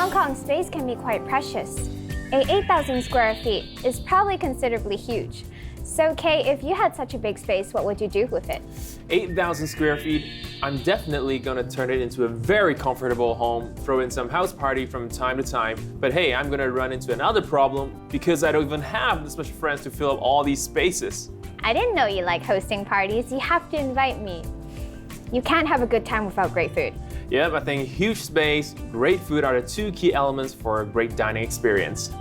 Hong Kong's space can be quite precious. 8,000 square feet is probably considerably huge. So Kay, if you had such a big space, what would you do with it? 8,000 square feet, I'm definitely gonna turn it into a very comfortable home, throw in some house party from time to time. But hey, I'm gonna run into another problem because I don't even have this much friends to fill up all these spaces. I didn't know you like hosting parties. You have to invite me. You can't have a good time without great food. Yep, I think huge space, great food are the two key elements for a great dining experience.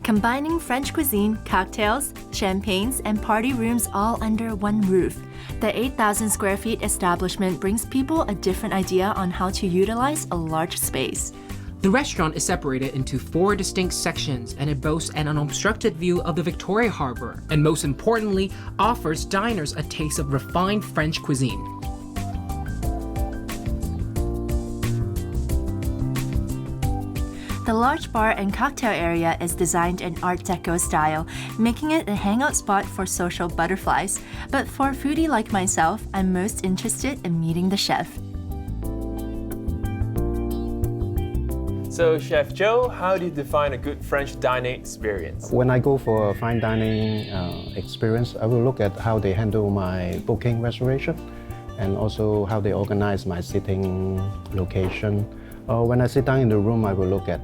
Combining French cuisine, cocktails, champagnes, and party rooms all under one roof, the 8,000 square feet establishment brings people a different idea on how to utilize a large space. The restaurant is separated into 4 distinct sections, and it boasts an unobstructed view of the Victoria Harbour, and most importantly, offers diners a taste of refined French cuisine. The large bar and cocktail area is designed in Art Deco style, making it a hangout spot for social butterflies. But for a foodie like myself, I'm most interested in meeting the chef. So Chef Joe, how do you define a good French dining experience? When I go for a fine dining experience, I will look at how they handle my booking reservation and also how they organize my sitting location. When I sit down in the room, I will look at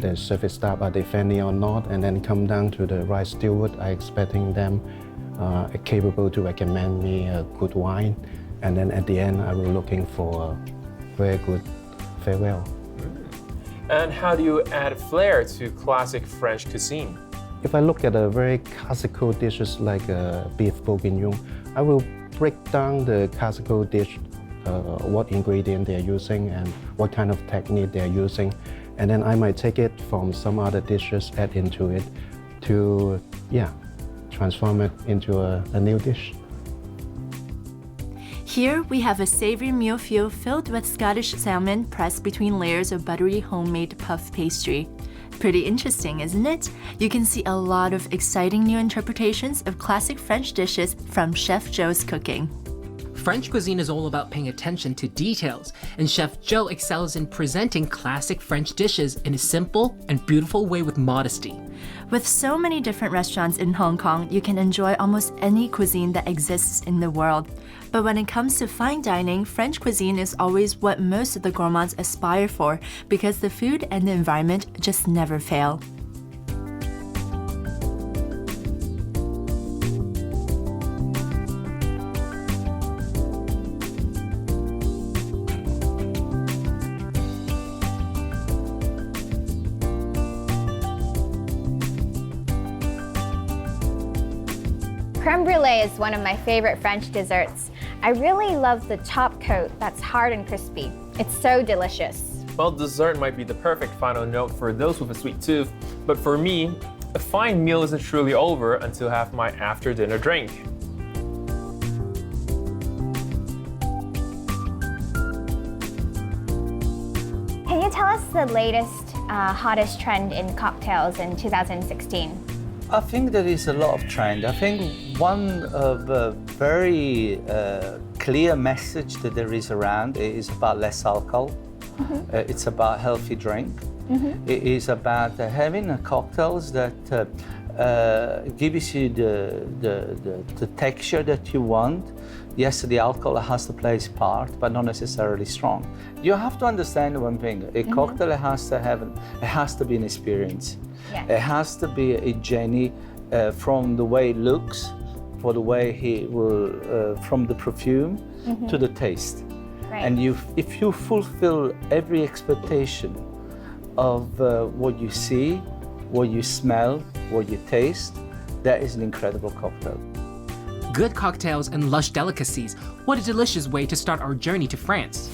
the service staff, are they friendly or not, and then come down to the right steward. I expecting them capable to recommend me a good wine. And then at the end, I will looking for a very good farewell. And how do you add flair to classic French cuisine? If I look at a very classical dishes like beef bourguignon, I will break down the classical dish, what ingredient they're using and what kind of technique they're using. And then I might take it from some other dishes, add into it to, transform it into a new dish. Here we have a savory millefeuille filled with Scottish salmon pressed between layers of buttery homemade puff pastry. Pretty interesting, isn't it? You can see a lot of exciting new interpretations of classic French dishes from Chef Joe's cooking. French cuisine is all about paying attention to details, and Chef Joe excels in presenting classic French dishes in a simple and beautiful way with modesty. With so many different restaurants in Hong Kong, you can enjoy almost any cuisine that exists in the world. But when it comes to fine dining, French cuisine is always what most of the gourmands aspire for because the food and the environment just never fail. Creme brulee is one of my favorite French desserts. I really love the top coat that's hard and crispy. It's so delicious. Well, dessert might be the perfect final note for those with a sweet tooth, but for me, a fine meal isn't truly over until I have my after-dinner drink. Can you tell us the latest, hottest trend in cocktails in 2016? I think there is a lot of trend. I think one of the very clear message that there is around is about less alcohol. Mm-hmm. It's about healthy drink. Mm-hmm. It is about having cocktails that gives you the texture that you want. Yes, the alcohol has to play its part, but not necessarily strong. You have to understand one thing: a cocktail has to be an experience. Yes. It has to be a journey from the way it looks, for the way he will, from the perfume to the taste. Right. And if you fulfill every expectation of what you see, what you smell, what you taste, that is an incredible cocktail. Good cocktails and lush delicacies. What a delicious way to start our journey to France.